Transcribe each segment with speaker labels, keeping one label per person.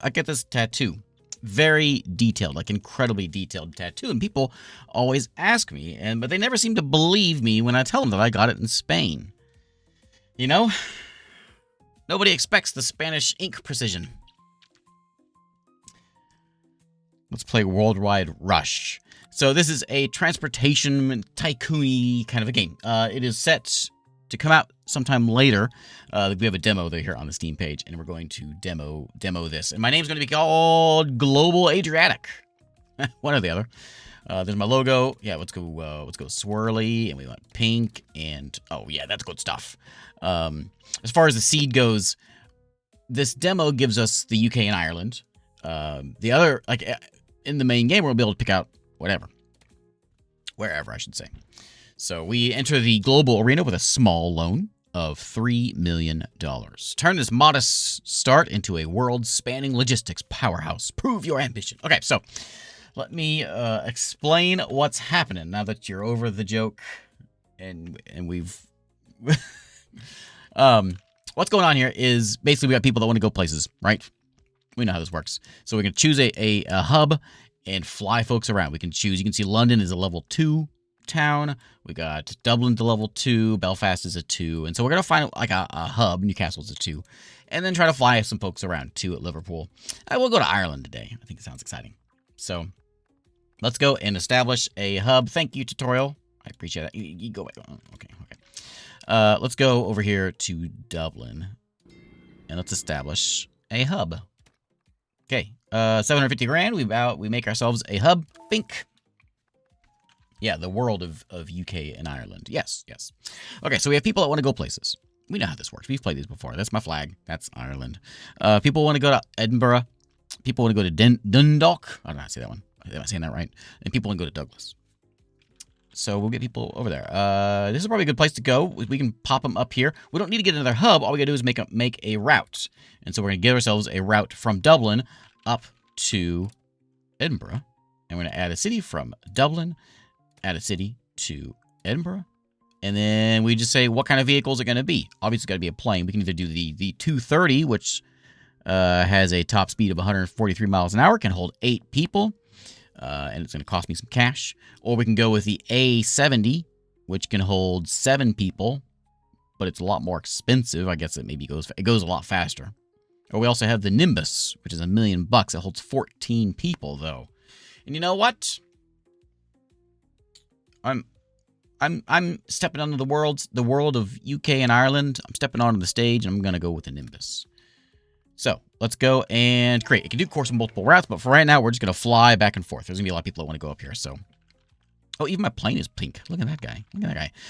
Speaker 1: I get this tattoo. Very detailed, like incredibly detailed tattoo. And people always ask me, but they never seem to believe me when I tell them that I got it in Spain. You know? Nobody expects the Spanish ink precision. Let's play Worldwide Rush. So this is a transportation tycoon-y kind of a game. It is set to come out sometime later. We have a demo there here on the Steam page, and we're going to demo this. And my name's going to be called Global Adriatic. One or the other. There's my logo. Yeah, let's go swirly, and we want pink, and oh yeah, that's good stuff. As far as the seed goes, this demo gives us the UK and Ireland. The other, like in the main game, we'll be able to pick out wherever I should say. So we enter the global arena with a small loan of $3 million. Turn this modest start into a world-spanning logistics powerhouse. Prove your ambition. Okay, so let me explain what's happening now that you're over the joke, and we've. What's going on here is basically we got people that want to go places, right? We know how this works. So we're going to choose a hub and fly folks around. We can choose. You can see London is a level 2 town. We got Dublin's a level 2. Belfast is a 2. And so we're going to find like a hub. Newcastle's a 2. And then try to fly some folks around too at Liverpool. I will go to Ireland today. I think it sounds exciting. So let's go and establish a hub. Thank you, tutorial. I appreciate that. You go away. Okay. Let's go over here to Dublin. And let's establish a hub. Okay. 750 grand. We make ourselves a hub. Bink. Yeah, the world of UK and Ireland. Yes. Okay, so we have people that want to go places. We know how this works. We've played these before. That's my flag. That's Ireland. People want to go to Edinburgh. People want to go to Dundalk. I don't know how to say that one. Am I saying that right? And people want to go to Douglas. So we'll get people over there. This is probably a good place to go. We can pop them up here. We don't need to get another hub. All we got to do is make a route. And so we're going to get ourselves a route from Dublin up to Edinburgh. And we're going to add a city from Dublin, add a city to Edinburgh. And then we just say what kind of vehicles are going to be. Obviously, it's got to be a plane. We can either do the 230, which has a top speed of 143 miles an hour, can hold 8 people. And it's going to cost me some cash. Or we can go with the A70, which can hold 7 people, but it's a lot more expensive. I guess it goes a lot faster. Or we also have the Nimbus, which is $1 million. It holds 14 people, though. And you know what? I'm stepping onto the world of UK and Ireland. I'm stepping onto the stage, and I'm going to go with the Nimbus. So let's go and create. It can do course in multiple routes, but for right now, we're just going to fly back and forth. There's going to be a lot of people that want to go up here. So, oh, even my plane is pink. Look at that guy.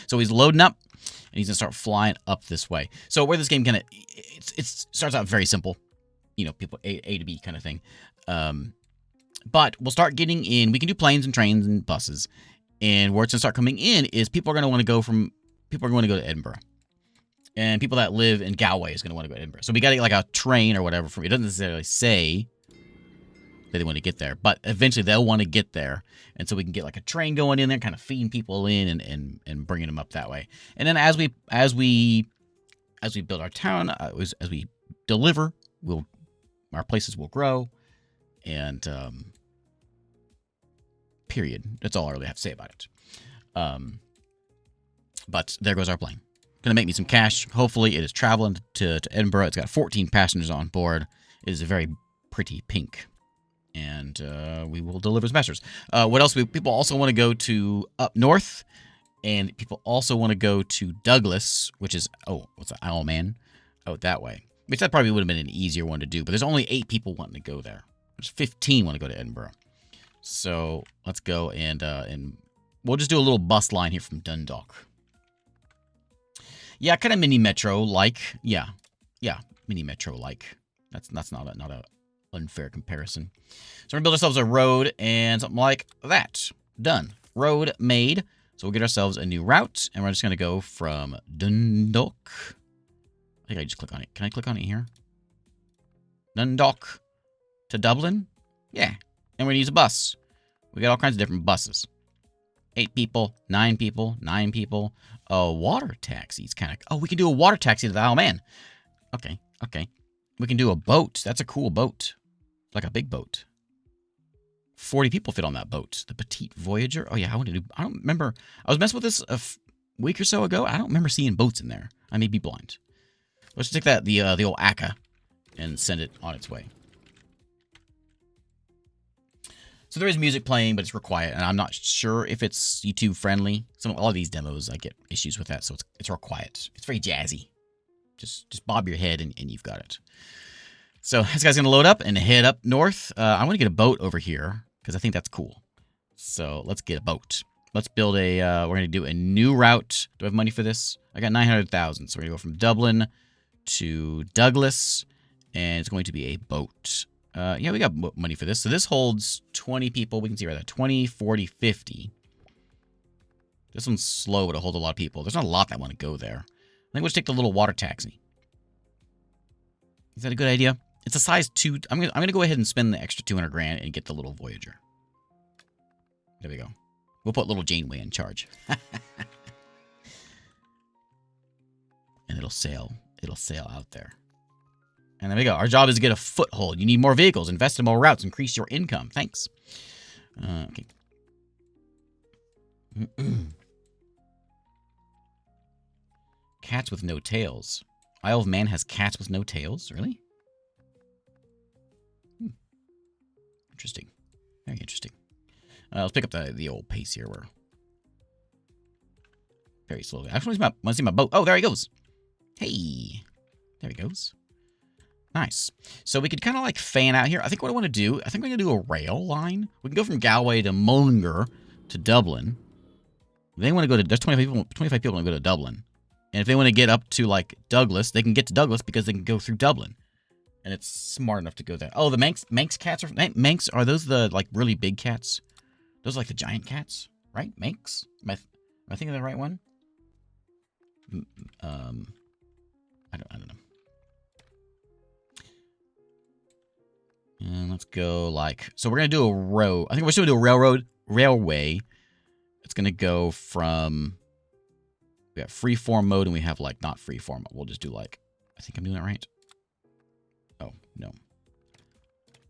Speaker 1: So he's loading up, and he's going to start flying up this way. So where this game kind of, it starts out very simple. You know, people A to B kind of thing. But we'll start getting in. We can do planes and trains and buses. And where it's going to start coming in is people are going to want to go to Edinburgh. And people that live in Galway is going to want to go to Edinburgh. So we got to get like a train or whatever from it. Doesn't necessarily say that they want to get there, but eventually they'll want to get there. And so we can get like a train going in there, kind of feeding people in and bringing them up that way. And then as we build our town, as we deliver, our places will grow. And period. That's all I really have to say about it. But there goes our plane. Going to make me some cash. Hopefully it is traveling to Edinburgh. It's got 14 passengers on board. It is a very pretty pink. And we will deliver some passengers. What else? People also want to go to up north. And people also want to go to Douglas, which is, what's that? Isle of Man? Oh, that way. Which that probably would have been an easier one to do. But there's only 8 people wanting to go there. There's 15 want to go to Edinburgh. So let's go and we'll just do a little bus line here from Dundalk. Yeah, kind of mini metro-like. Yeah, mini metro-like. That's not a unfair comparison. So we're going to build ourselves a road and something like that. Done. Road made. So we'll get ourselves a new route, and we're just going to go from Dundalk. I think I just click on it. Can I click on it here? Dundalk to Dublin? Yeah. And we're going to use a bus. We got all kinds of different buses. 8 people, 9 people, 9 people. Water taxis kind of... Oh, we can do a water taxi to the Isle of Man. Okay. We can do a boat. That's a cool boat. like a big boat. 40 people fit on that boat. The Petite Voyager. Oh yeah, I don't remember. I was messing with this a week or so ago. I don't remember seeing boats in there. I may be blind. Let's take that the old Akka and send it on its way. So there is music playing, but it's real quiet, and I'm not sure if it's YouTube friendly. All of these demos, I get issues with that, so it's real quiet. It's very jazzy. Just bob your head and you've got it. So this guy's gonna load up and head up north. I want to get a boat over here because I think that's cool. So let's get a boat. Let's build a. We're gonna do a new route. Do I have money for this? I got 900,000. So we're gonna go from Dublin to Douglas, and it's going to be a boat. Yeah, we got money for this. So this holds 20 people. We can see right there. 20, 40, 50. This one's slow, but it holds a lot of people. There's not a lot that want to go there. I think we'll just take the little water taxi. Is that a good idea? It's a size 2. I'm gonna go ahead and spend the extra 200 grand and get the little Voyager. There we go. We'll put little Janeway in charge. And it'll sail. It'll sail out there. And there we go. Our job is to get a foothold. You need more vehicles. Invest in more routes. Increase your income. Thanks. Okay. Cats with no tails. Isle of Man has cats with no tails? Really? Interesting. Very interesting. Let's pick up the old pace here. We're very slowly. I actually want to see my boat. Oh, there he goes. Hey. There he goes. Nice. So we could kind of like fan out here. I think what I want to do, I think we're going to do a rail line. We can go from Galway to Mullingar to Dublin. They want to go to, there's 25 people want to go to Dublin. And if they want to get up to like Douglas, they can get to Douglas because they can go through Dublin. And it's smart enough to go there. Oh, the Manx cats are, Manx, are those the like really big cats? Those are like the giant cats, right? Manx? Am I thinking of the right one? I don't know. And let's go like, so we're going to do a row. I think we're still going to do a railway. It's going to go from, we have freeform mode and we have like not freeform. We'll just do like, I think I'm doing it right. Oh, no.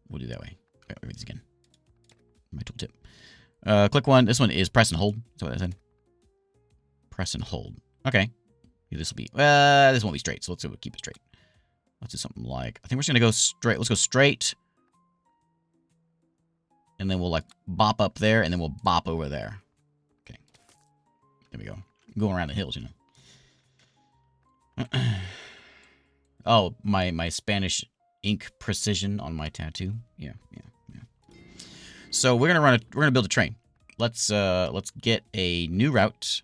Speaker 1: We'll do that way. Wait, read this again. My tooltip. Click one. This one is press and hold. That's what I said. Press and hold. Okay. This will be, this won't be straight. So let's keep it straight. Let's do something like, I think we're just going to go straight. Let's go straight. And then we'll like bop up there and then we'll bop over there. Okay. There we go. Going around the hills, you know. Oh, my Spanish ink precision on my tattoo. Yeah. So we're gonna build a train. Let's get a new route.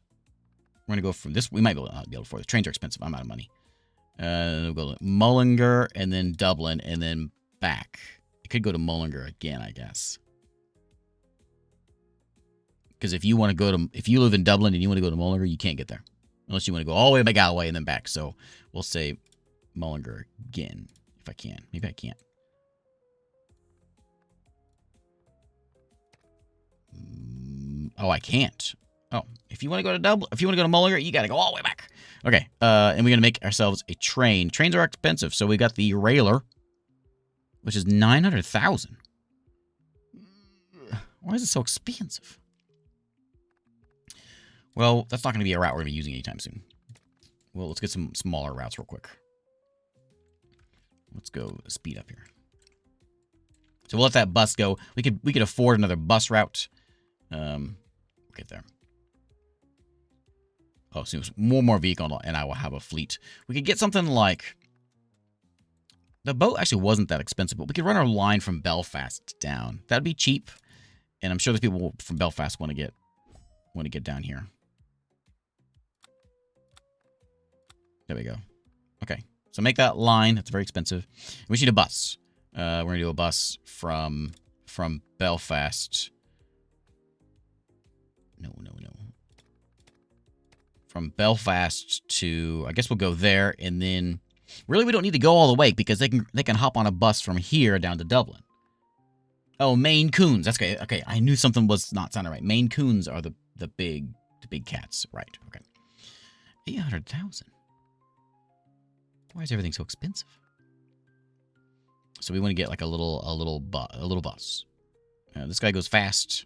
Speaker 1: We're gonna go from this. We might be able to afford it. The trains are expensive. I'm out of money. We'll go to Mullingar and then Dublin and then back. It could go to Mullingar again, I guess. Because if you live in Dublin and you want to go to Mullingar, you can't get there. Unless you want to go all the way to Galway and then back. So we'll say Mullingar again, if I can. Maybe I can't. Oh, I can't. Oh, if you want to go to Dublin, if you want to go to Mullingar, you got to go all the way back. Okay, and we're going to make ourselves a train. Trains are expensive, so we got the railer, which is 900,000. Why is it so expensive? Well, that's not going to be a route we're going to be using anytime soon. Well, let's get some smaller routes real quick. Let's go speed up here. So we'll let that bus go. We could afford another bus route. We'll get there. Oh, so one more vehicle and I will have a fleet. We could get something like, the boat actually wasn't that expensive, but we could run our line from Belfast down. That'd be cheap, and I'm sure the people from Belfast want to get down here. There we go. Okay, so make that line. That's very expensive. We need a bus. We're gonna do a bus from Belfast. No. From Belfast to, I guess we'll go there, and then really we don't need to go all the way because they can hop on a bus from here down to Dublin. Oh, Maine Coons. That's okay. Okay, I knew something was not sounding right. Maine Coons are the big cats, right? Okay. 800,000. Why is everything so expensive? So we want to get like a little bus. This guy goes fast.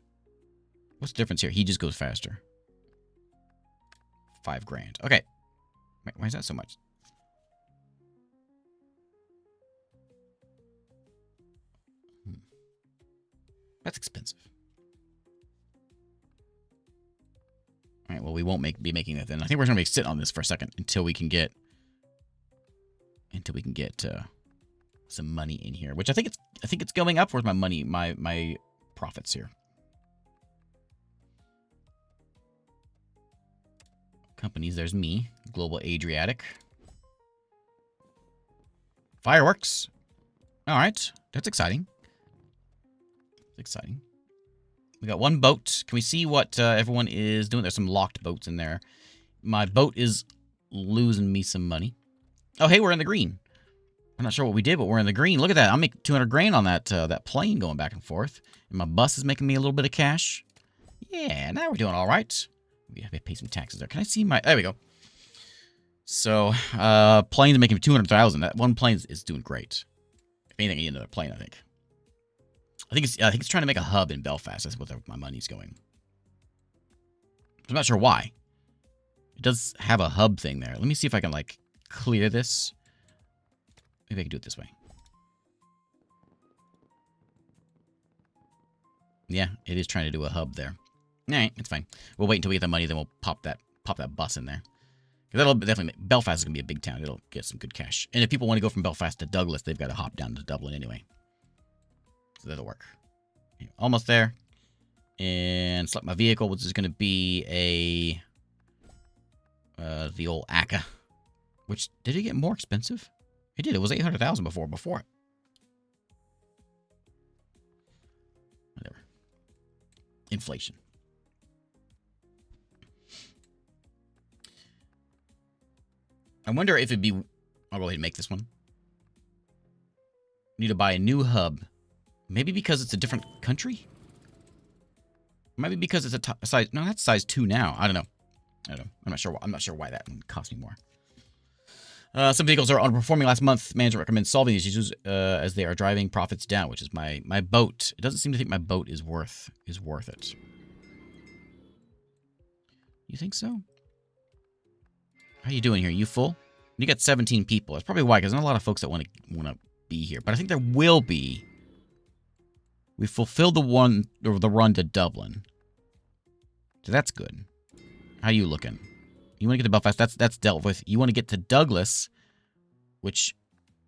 Speaker 1: What's the difference here? He just goes faster. 5 grand. Okay. Why is that so much? That's expensive. All right. Well, we won't be making that then. I think we're going to sit on this for a second until we can get some money in here, which I think it's going up. Where's my money? My profits here. Companies. There's me. Global Adriatic. Fireworks. All right. That's exciting. It's exciting. We got 1 boat. Can we see what everyone is doing? There's some locked boats in there. My boat is losing me some money. Oh, hey, we're in the green. I'm not sure what we did, but we're in the green. Look at that. I'm making 200 grand on that plane going back and forth. And my bus is making me a little bit of cash. Yeah, now we're doing all right. We have to pay some taxes there. Can I see my... There we go. So, plane's making 200,000. That one plane is doing great. If anything, I need another plane, I think. I think it's trying to make a hub in Belfast. That's what my money's going. I'm not sure why. It does have a hub thing there. Let me see if I can, like, clear this. Maybe I can do it this way. Yeah, it is trying to do a hub there. Alright, it's fine. We'll wait until we get the money, then we'll pop that bus in there. That'll definitely make, Belfast is gonna be a big town. It'll get some good cash. And if people want to go from Belfast to Douglas, they've got to hop down to Dublin anyway. So that'll work. Okay, almost there. And select my vehicle, which is gonna be the old ACA. Which did it get more expensive? It did. It was 800,000 before it. Whatever. Inflation. I wonder if it'd be... I'll go ahead and make this one. Need to buy a new hub. Maybe because it's a different country? Maybe because it's a size... No, that's size 2 now. I don't know. I'm not sure why that one cost me more. Some vehicles are underperforming last month. Management recommends solving these issues as they are driving profits down, which is my boat. It doesn't seem to think my boat is worth it. You think so? How you doing here? You full? You got 17 people. That's probably why, because there's not a lot of folks that want to be here. But I think there will be. We fulfilled the run to Dublin, so that's good. How you looking? You want to get to Belfast? That's dealt with. You want to get to Douglas, which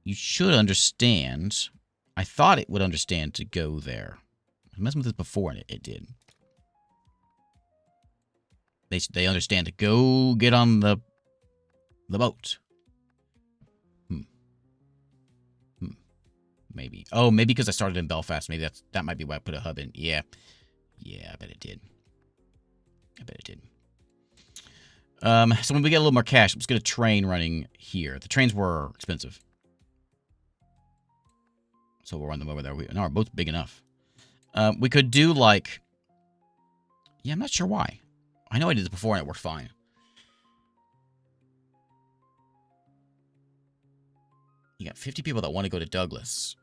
Speaker 1: you should understand. I thought it would understand to go there. I was messing with this before, and it did. They understand to go get on the boat. Maybe. Oh, maybe because I started in Belfast. Maybe that might be why I put a hub in. Yeah. Yeah, I bet it did. So when we get a little more cash, let's get a train running here. The trains were expensive. So we'll run them over there. No, our boat's big enough. We could do like... Yeah, I'm not sure why. I know I did this before and it worked fine. You got 50 people that want to go to Douglas.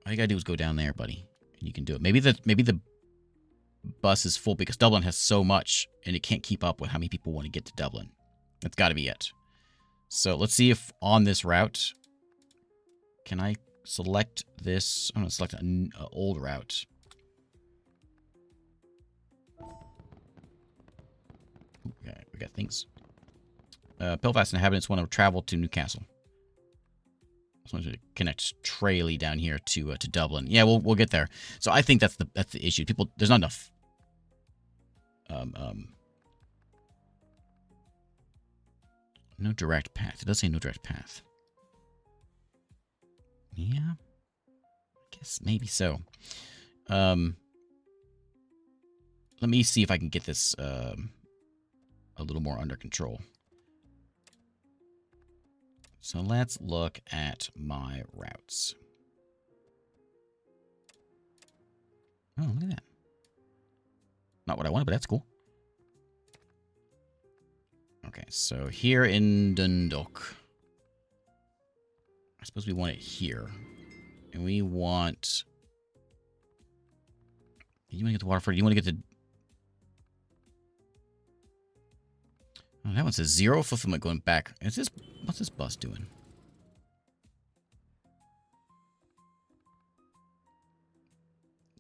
Speaker 1: All you gotta do is go down there, buddy. And you can do it. Maybe the bus is full because Dublin has so much and it can't keep up with how many people want to get to Dublin. That's got to be it. So let's see if on this route, can I select this? I'm going to select an old route. We got things. Belfast inhabitants want to travel to Newcastle. I want to connect Tralee down here to Dublin. Yeah, we'll get there. So I think that's the issue. There's not enough. No direct path. It does say no direct path. Yeah, I guess maybe so. Let me see if I can get this a little more under control. So let's look at my routes. Oh, look at that. Not what I wanted, but that's cool. Okay, so here in Dundalk. I suppose we want it here. And we want... You want to get the water for... You want to get the... Oh, that one says 0 fulfillment going back. Is this... What's this bus doing?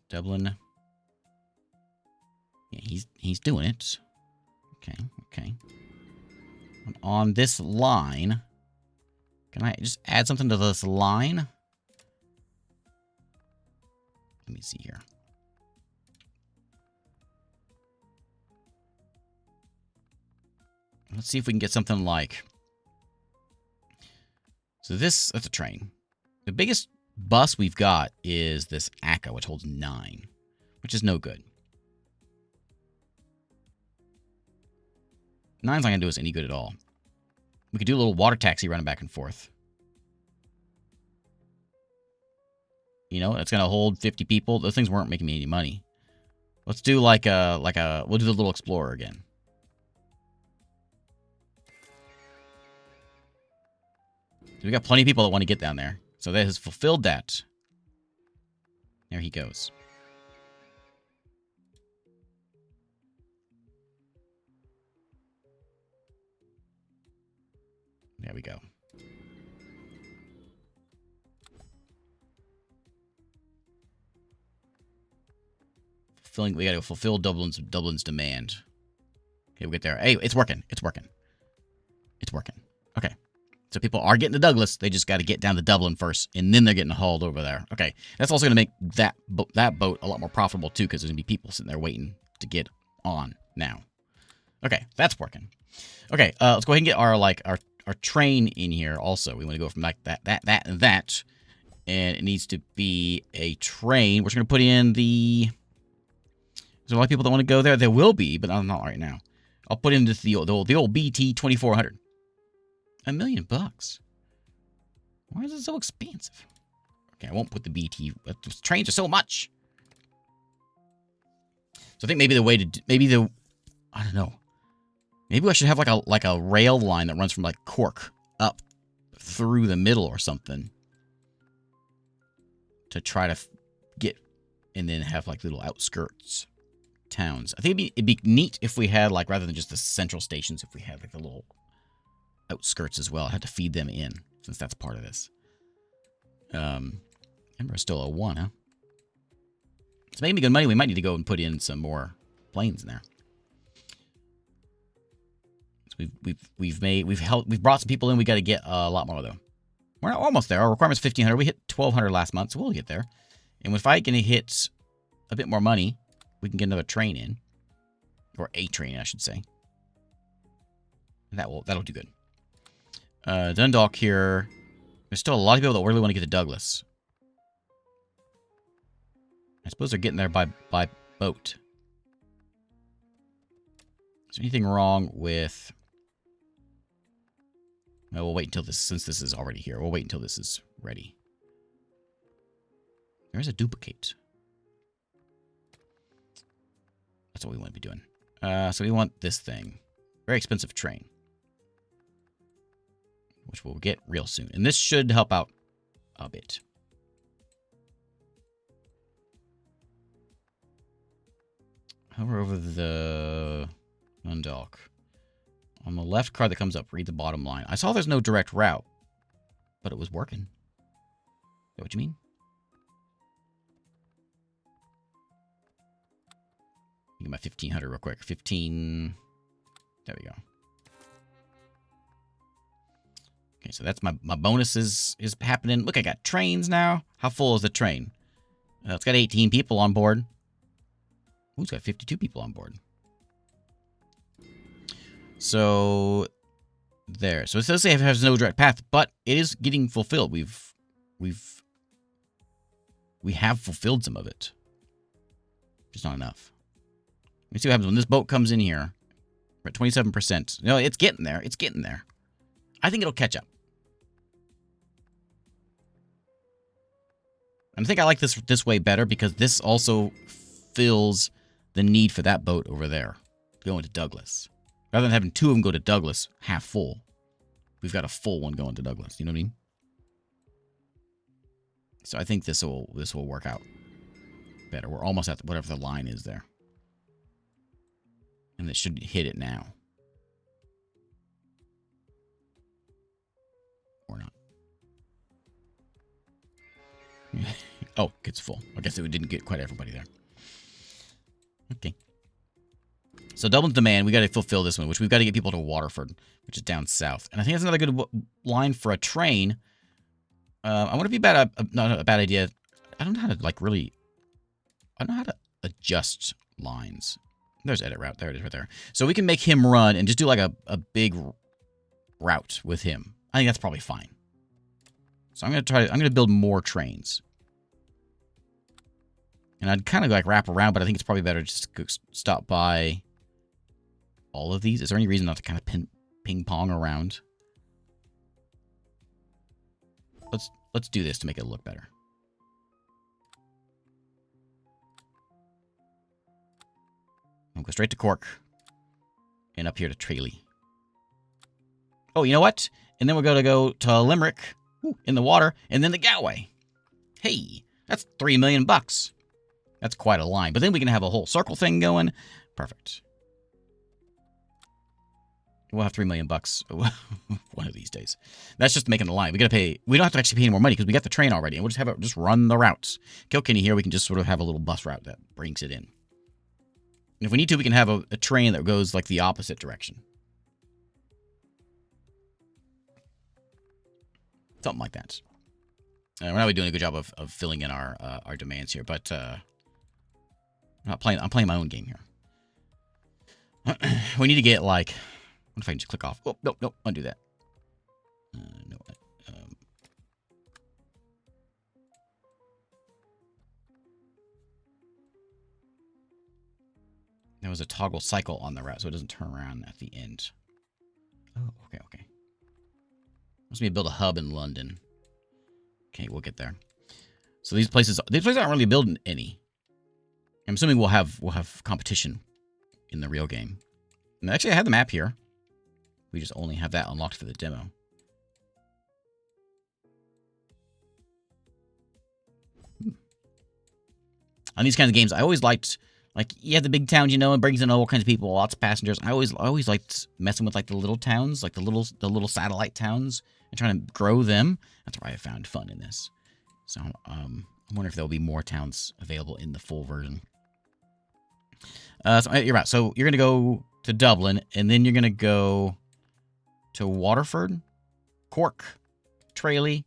Speaker 1: Dublin. Yeah, he's doing it. Okay, okay. And on this line... Can I just add something to this line? Let me see here. Let's see if we can get something like... So that's a train. The biggest bus we've got is this ACA, which holds 9, which is no good. 9's not going to do us any good at all. We could do a little water taxi running back and forth. You know, it's going to hold 50 people. Those things weren't making me any money. Let's do we'll do the little explorer again. We got plenty of people that want to get down there. So that has fulfilled that. There he goes. There we go. We got to fulfill Dublin's demand. Okay, we'll get there. Hey, it's working. It's working. It's working. Okay. So people are getting to Douglas. They just got to get down to Dublin first, and then they're getting hauled over there. Okay. That's also going to make that boat a lot more profitable, too, because there's going to be people sitting there waiting to get on now. Okay, that's working. Okay, let's go ahead and get our train in here also. We want to go from like that, and that. And it needs to be a train. We're just going to put in the... There's a lot of people that want to go there. There will be, but not right now. I'll put in the old BT 2400. $1 million. Why is it so expensive? Okay, I won't put the BT. Trains are so much. So I think maybe I don't know. Maybe I should have like a rail line that runs from like Cork up through the middle or something to try to get, and then have like little outskirts towns. I think it'd be neat if we had like, rather than just the central stations, if we had like the little outskirts as well. I had to feed them in since that's part of this. Remember, still a 1, huh? It's making me good money. We might need to go and put in some more planes in there. So we've brought some people in. We got to get a lot more though. We're almost there. Our requirement's 1,500. We hit 1,200 last month, so we'll get there. And if I can hit a bit more money, we can get another train in, or a train, I should say. That'll do good. Dundalk here. There's still a lot of people that really want to get to Douglas. I suppose they're getting there by boat. Is there anything wrong with... Well, we'll wait until this, since this is already here. We'll wait until this is ready. There's a duplicate. That's what we want to be doing. So we want this thing. Very expensive train. Which we'll get real soon. And this should help out a bit. Hover over the Dundalk. On the left card that comes up, read the bottom line. I saw there's no direct route, but it was working. Is that what you mean? Get my 1,500 real quick. 15. There we go. Okay, so that's my bonus is happening. Look, I got trains now. How full is the train? It's got 18 people on board. Ooh, it's got 52 people on board. So there. So it does say it has no direct path, but it is getting fulfilled. We have fulfilled some of it. Just not enough. Let me see what happens when this boat comes in here. We're at 27%. No, it's getting there. It's getting there. I think it'll catch up. And I think I like this way better because this also fills the need for that boat over there going to Douglas. Rather than having 2 of them go to Douglas half full, we've got a full one going to Douglas. You know what I mean? So I think this will work out better. We're almost at whatever the line is there. And it should hit it now. Or not. Oh, it's full. I guess it didn't get quite everybody there. Okay. So Dublin's demand, we got to fulfill this one, which we've got to get people to Waterford, which is down south. And I think that's another good line for a train. I want to be not a bad idea. I don't know how to, like, really... I don't know how to adjust lines. There's edit route. There it is right there. So we can make him run and just do, like, a big route with him. I think that's probably fine. So I'm going to build more trains. And I'd kind of, like, wrap around, but I think it's probably better just to stop by all of these. Is there any reason not to kind of ping-pong around? Let's do this to make it look better. I'll go straight to Cork. And up here to Tralee. Oh, you know what? And then we're going to go to Limerick. Ooh, in the water. And then to Galway. Hey, that's $3 million bucks. That's quite a line. But then we can have a whole circle thing going. Perfect. We'll have $3 million bucks one of these days. That's just making the line. We got to pay. We don't have to actually pay any more money because we got the train already, and we'll just have it run the routes. Kilkenny here, we can just sort of have a little bus route that brings it in. And if we need to, we can have a train that goes like the opposite direction. Something like that. We're not really doing a good job of filling in our demands here, but I'm playing my own game here. We need to get like. What if I can just click off? Oh, no, undo that. No. There was a toggle cycle on the route, so it doesn't turn around at the end. Oh, okay. Let's build a hub in London. Okay, we'll get there. So these places aren't really building any. I'm assuming we'll have competition in the real game. And actually, I have the map here. We just only have that unlocked for the demo. On these kinds of games, I always liked, like, you have the big towns, you know, it brings in all kinds of people, lots of passengers. I always liked messing with, like, the little towns, like the little satellite towns, and trying to grow them. That's why I found fun in this. So, I'm wondering if there'll be more towns available in the full version. So you're right. So you're going to go to Dublin, and then you're going to go to Waterford, Cork, Tralee,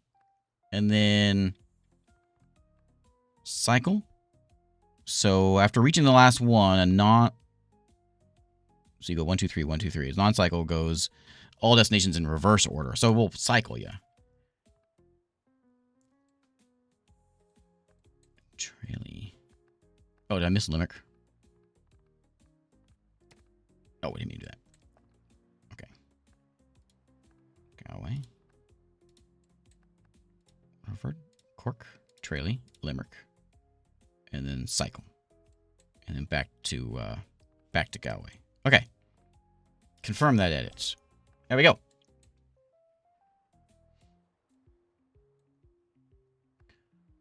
Speaker 1: and then cycle. So after reaching the last one, so you go 1, 2, 3, 1, 2, 3. As non-cycle goes all destinations in reverse order. So we'll cycle you. Tralee. Oh, did I miss Limerick? Oh, we didn't need to do that. Okay. Galway. Waterford, Cork, Tralee, Limerick. And then cycle. And then back to Galway. Okay. Confirm that edit. There we go.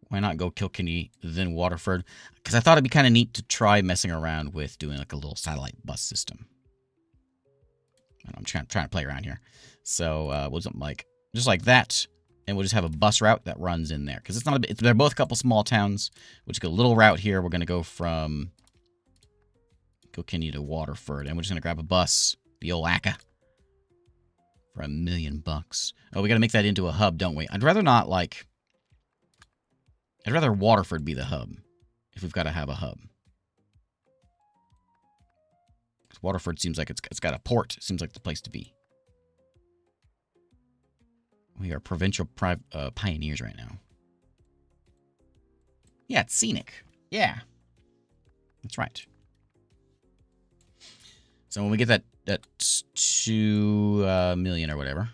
Speaker 1: Why not go Kilkenny, then Waterford? Because I thought it'd be kind of neat to try messing around with doing like a little satellite bus system. I'm trying to play around here. So we'll do something like just like that, and we'll just have a bus route that runs in there because it's not they're both a couple small towns. We'll just go a little route here. We're gonna go from Kilkenny to Waterford, and we're just gonna grab a bus, the old ACA, for $1 million. Oh, we gotta make that into a hub, don't we? I'd rather not like. I'd rather Waterford be the hub if we've got to have a hub. Waterford seems like it's got a port. It seems like the place to be. We are provincial pioneers right now. Yeah, it's scenic. Yeah. That's right. So when we get that 2 million or whatever,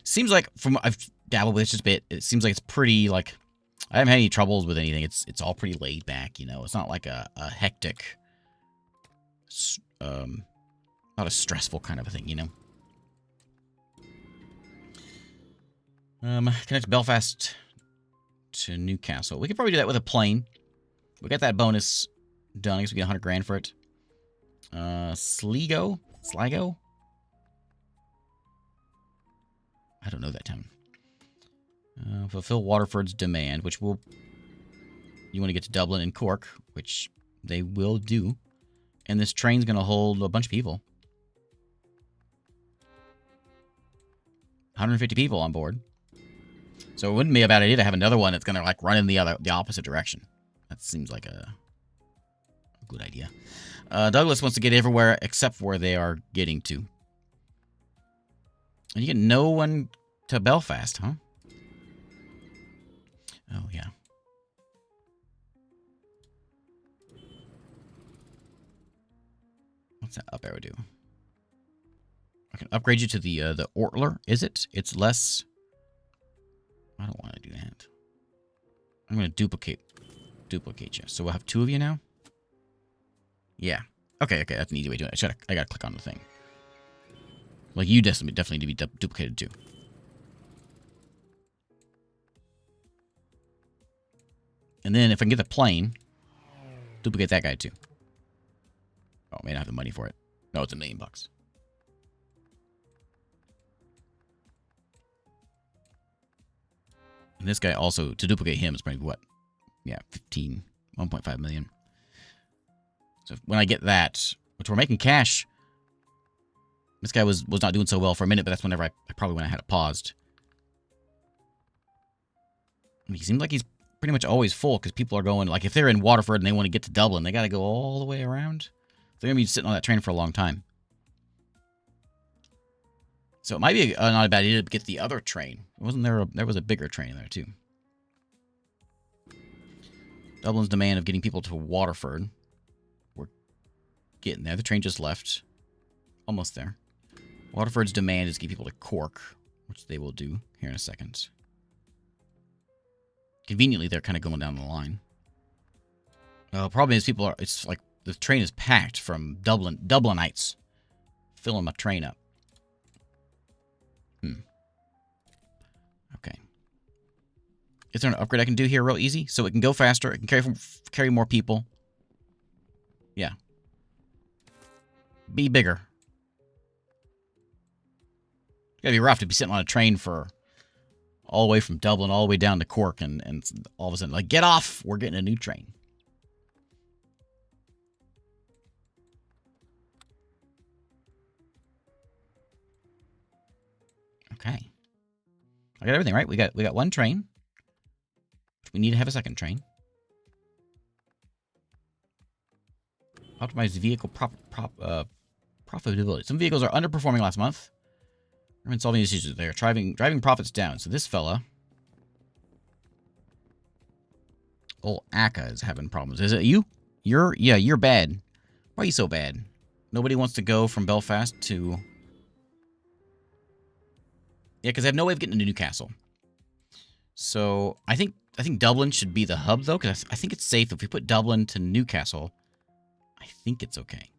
Speaker 1: seems like I've dabbled with it just a bit. It seems like it's pretty like I haven't had any troubles with anything. It's all pretty laid back, you know. It's not like a hectic, not a stressful kind of a thing, you know. Connect Belfast to Newcastle. We could probably do that with a plane. We got that bonus done. I guess we get 100 grand for it. Sligo? Sligo? I don't know that town. Fulfill Waterford's demand, which will... You want to get to Dublin and Cork, which they will do. And this train's going to hold a bunch of people. 150 people on board. So it wouldn't be a bad idea to have another one that's going to like run in the opposite direction. That seems like a good idea. Douglas wants to get everywhere except where they are getting to. And you get no one to Belfast, huh? Oh, yeah. What's that up arrow do? I can upgrade you to the Ortler, is it? It's less... I don't want to do that. I'm going to duplicate you. So we'll have 2 of you now? Yeah. Okay, that's an easy way to do it. I got to click on the thing. Like, you definitely need to be duplicated too. And then if I can get the plane, duplicate that guy too. Oh, I may not have the money for it. No, it's $1 million. And this guy also, to duplicate him, is probably what? Yeah, 1.5 million. So when I get that, which we're making cash, this guy was not doing so well for a minute, but that's whenever I probably when I had it paused. And he seems like he's pretty much always full because people are going, like if they're in Waterford and they want to get to Dublin, they got to go all the way around. They're going to be sitting on that train for a long time. So it might be not a bad idea to get the other train. Wasn't there there was a bigger train there too. Dublin's demand of getting people to Waterford. We're getting there. The train just left. Almost there. Waterford's demand is to get people to Cork, which they will do here in a second. Conveniently, they're kind of going down the line. Problem is people are, it's like the train is packed from Dublinites. Filling my train up. Okay. Is there an upgrade I can do here real easy? So it can go faster. It can carry more people. Yeah. Be bigger. It's gotta be rough to be sitting on a train for all the way from Dublin all the way down to Cork and all of a sudden, like, get off! We're getting a new train. Okay. I got everything, right? We got 1 train. We need to have a 2nd train. Optimize vehicle profitability. Some vehicles are underperforming last month. I've been solving these issues. They're driving profits down. So this fella, old Aka, is having problems. Is it you? You're bad. Why are you so bad? Nobody wants to go from Belfast to... Yeah, because I have no way of getting to Newcastle. So I think Dublin should be the hub, though, because I think it's safe. If we put Dublin to Newcastle, I think it's okay.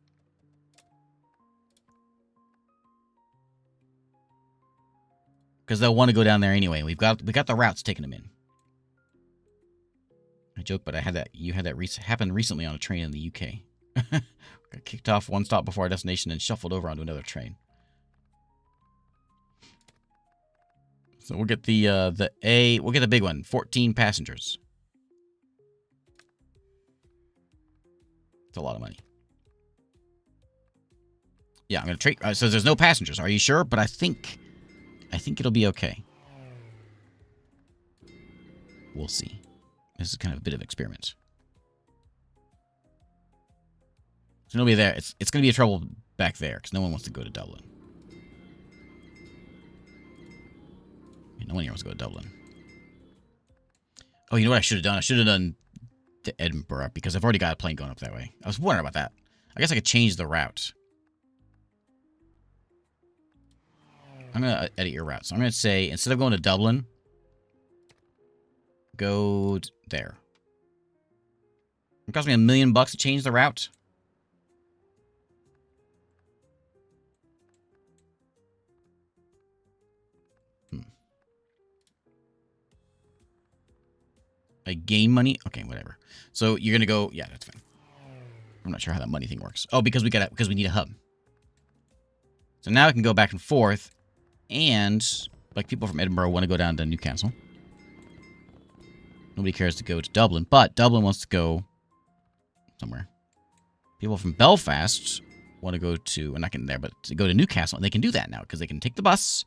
Speaker 1: Because they'll want to go down there anyway. We got the routes taking them in. I joke, but you had that happen recently on a train in the UK. Got kicked off 1 stop before our destination and shuffled over onto another train. So we'll get we'll get the big one, 14 passengers. It's a lot of money. Yeah, I'm gonna trade. So there's no passengers. Are you sure? But I think it'll be okay. We'll see. This is kind of a bit of an experiment. So nobody there. It's gonna be a trouble back there because no one wants to go to Dublin. No one here wants to go to Dublin. Oh, you know what I should have done? I should have done to Edinburgh because I've already got a plane going up that way. I was wondering about that. I guess I could change the route. I'm going to edit your route. So I'm going to say, instead of going to Dublin, go there. It cost me $1 million to change the route. I gain money. Okay, whatever. So you're gonna go. Yeah, that's fine. I'm not sure how that money thing works. Oh, because we need a hub. So now I can go back and forth, and like people from Edinburgh want to go down to Newcastle. Nobody cares to go to Dublin, but Dublin wants to go somewhere. People from Belfast want to go to, well, not getting there, but to go to Newcastle, and they can do that now because they can take the bus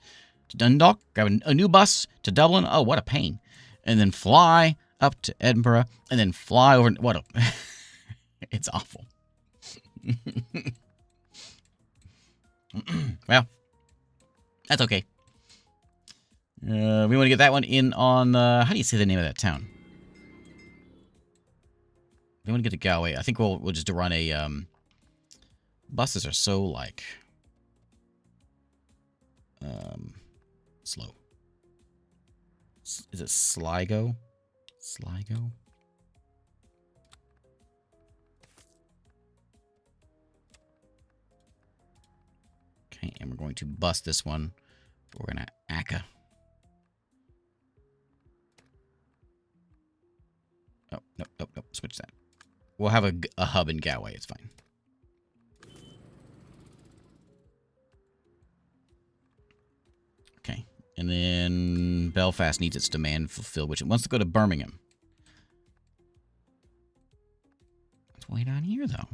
Speaker 1: to Dundalk, grab a new bus to Dublin. Oh, what a pain! And then fly up to Edinburgh, and then fly over. What a it's awful. Well, that's okay. We want to get that one in on, how do you say the name of that town? We want to get to Galway. I think we'll just run a, buses are so, like, slow. Is it Sligo? Sligo? Okay, and we're going to bus this one. We're going to ACA. Oh, nope. Switch that. We'll have a hub in Galway. It's fine. Okay. And then Belfast needs its demand fulfilled, which it wants to go to Birmingham. It's way down here, though.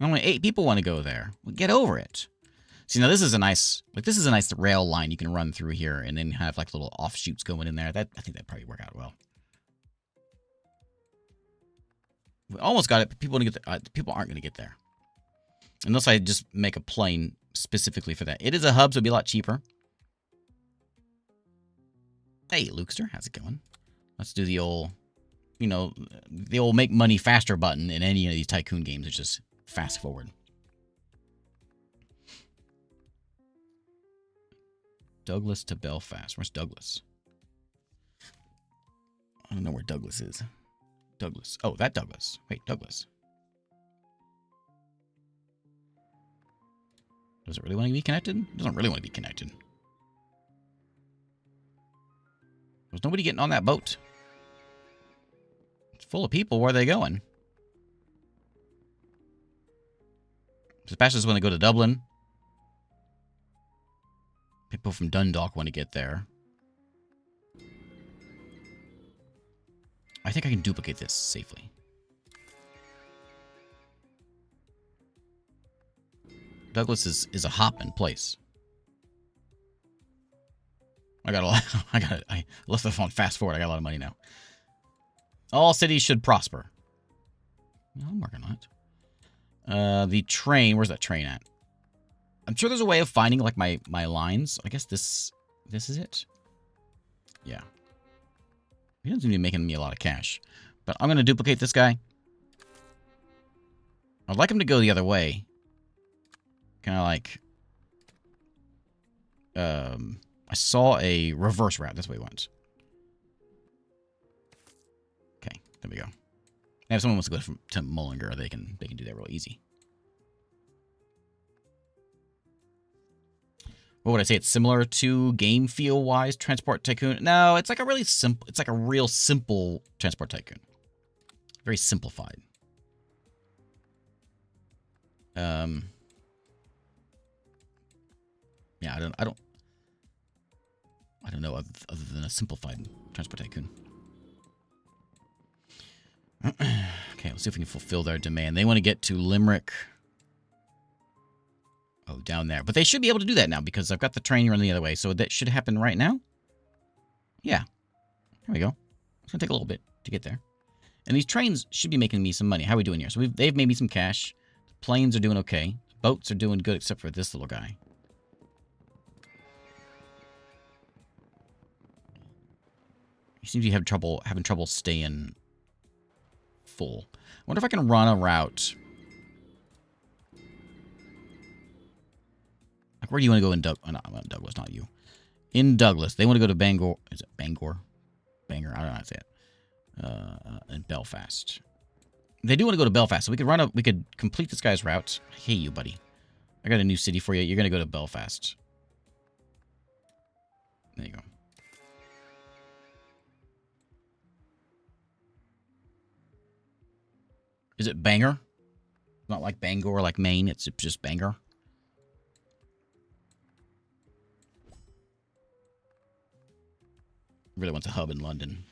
Speaker 1: Only 8 people want to go there. Well, get over it. See, now this is a nice, rail line you can run through here and then have, like, little offshoots going in there. I think that'd probably work out well. We almost got it, but people aren't going to get there. Unless I just make a plane specifically for that. It is a hub, so it'll be a lot cheaper. Hey, Lukester, how's it going? Let's do the old, the old make money faster button in any of these tycoon games. It's just fast forward. Douglas to Belfast. Where's Douglas? I don't know where Douglas is. Douglas. Oh, that Douglas. Wait, Douglas. Does it really want to be connected? It doesn't really want to be connected. There's nobody getting on that boat. It's full of people. Where are they going? Dispatchers want to go to Dublin. People from Dundalk want to get there. I think I can duplicate this safely. Douglas is a hop in place. I got a lot. I left the phone fast forward. I got a lot of money now. All cities should prosper. I'm working on it. The train. Where's that train at? I'm sure there's a way of finding like my lines. I guess this is it. Yeah. He doesn't seem to be making me a lot of cash. But I'm going to duplicate this guy. I'd like him to go the other way. Kind of like... I saw a reverse route. That's what he wants. Okay, there we go. And if someone wants to go to Mullingar, they can do that real easy. What would I say? It's similar to game feel wise Transport Tycoon. No, it's like a really simple. It's like a real simple Transport Tycoon. Very simplified. Yeah, I don't know other than a simplified Transport Tycoon. Okay, let's see if we can fulfill their demand. They want to get to Limerick. Oh, down there. But they should be able to do that now because I've got the train running the other way. So that should happen right now. Yeah. There we go. It's going to take a little bit to get there. And these trains should be making me some money. How are we doing here? So they've made me some cash. The planes are doing okay. Boats are doing good except for this little guy. He seems to have having trouble staying full. I wonder if I can run a route. Like, where do you want to go in Douglas? Not you. In Douglas, they want to go to Bangor. Is it Bangor? Bangor. I don't know how to say it. In Belfast. They do want to go to Belfast, so we could complete this guy's route. Hey, you, buddy. I got a new city for you. You're gonna go to Belfast. There you go. Is it Bangor? Not like Bangor, like Maine. It's just Bangor. Really wants a hub in London.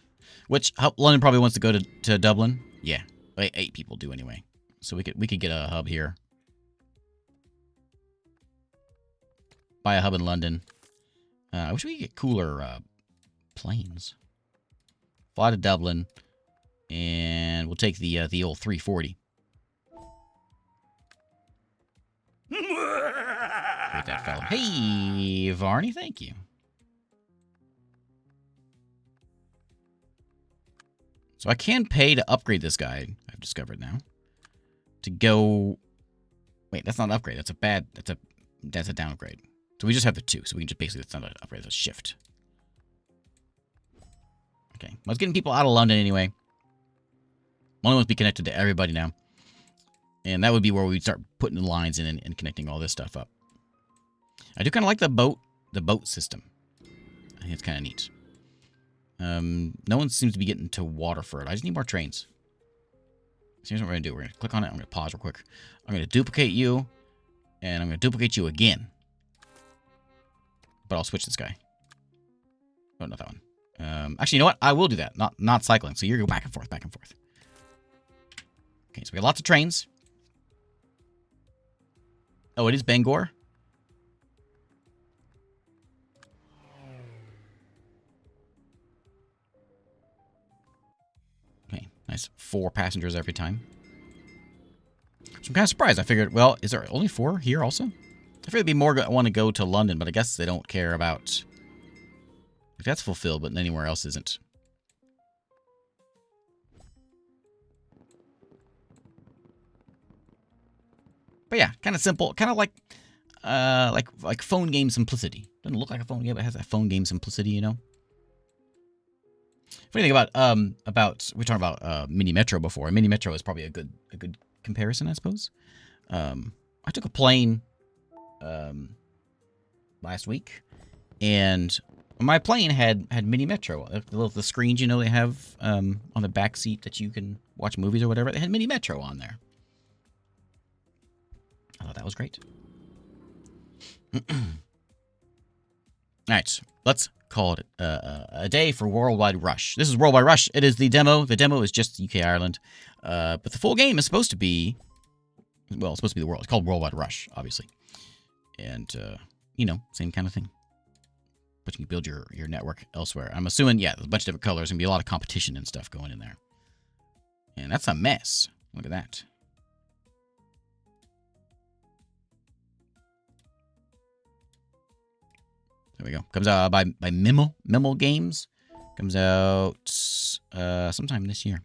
Speaker 1: Which London probably wants to go to Dublin. Yeah, 8 people do anyway. So we could get a hub here. Buy a hub in London. I wish we could get cooler planes. Fly to Dublin, and we'll take the old 340. Create that fellow. Hey, Varney, thank you. So I can pay to upgrade this guy, I've discovered now. To go... Wait, that's not an upgrade. That's a downgrade. So we just have the 2, so we can just basically... It's not an upgrade, it's a shift. Okay. Well, it's getting people out of London anyway. Only wants to be connected to everybody now. And that would be where we'd start putting the lines in and connecting all this stuff up. I do kind of like the boat system. I think it's kind of neat. No one seems to be getting to Waterford. I just need more trains. So here's what we're going to do. We're going to click on it. I'm going to pause real quick. I'm going to duplicate you. And I'm going to duplicate you again. But I'll switch this guy. Oh, not that one. Actually, you know what? I will do that. Not cycling. So you're going back and forth, back and forth. Okay, so we got lots of trains. Oh, it is Bangor? Okay, nice. 4 passengers every time. So I'm kind of surprised. I figured, well, is there only 4 here also? I figured there'd be more want to go to London, but I guess they don't care about... Like, that's fulfilled, but anywhere else isn't. But yeah, kind of simple. Kind of like phone game simplicity. Doesn't look like a phone game, but it has that phone game simplicity, you know? Funny thing about we talked about Mini Metro before. Mini Metro is probably a good comparison, I suppose. I took a plane last week, and my plane had Mini Metro. The screens, you know, they have on the back seat that you can watch movies or whatever. They had Mini Metro on there. I thought that was great. All right, let's call it a day for Worldwide Rush. This is Worldwide Rush. It is the demo. The demo is just UK, Ireland. But the full game is supposed to be, well, it's supposed to be the world. It's called Worldwide Rush, obviously. And, you know, same kind of thing. But you can build your network elsewhere. I'm assuming, yeah, there's a bunch of different colors. There's going to be a lot of competition and stuff going in there. And that's a mess. Look at that. There we go. Comes out by Mimel Games. Comes out sometime this year.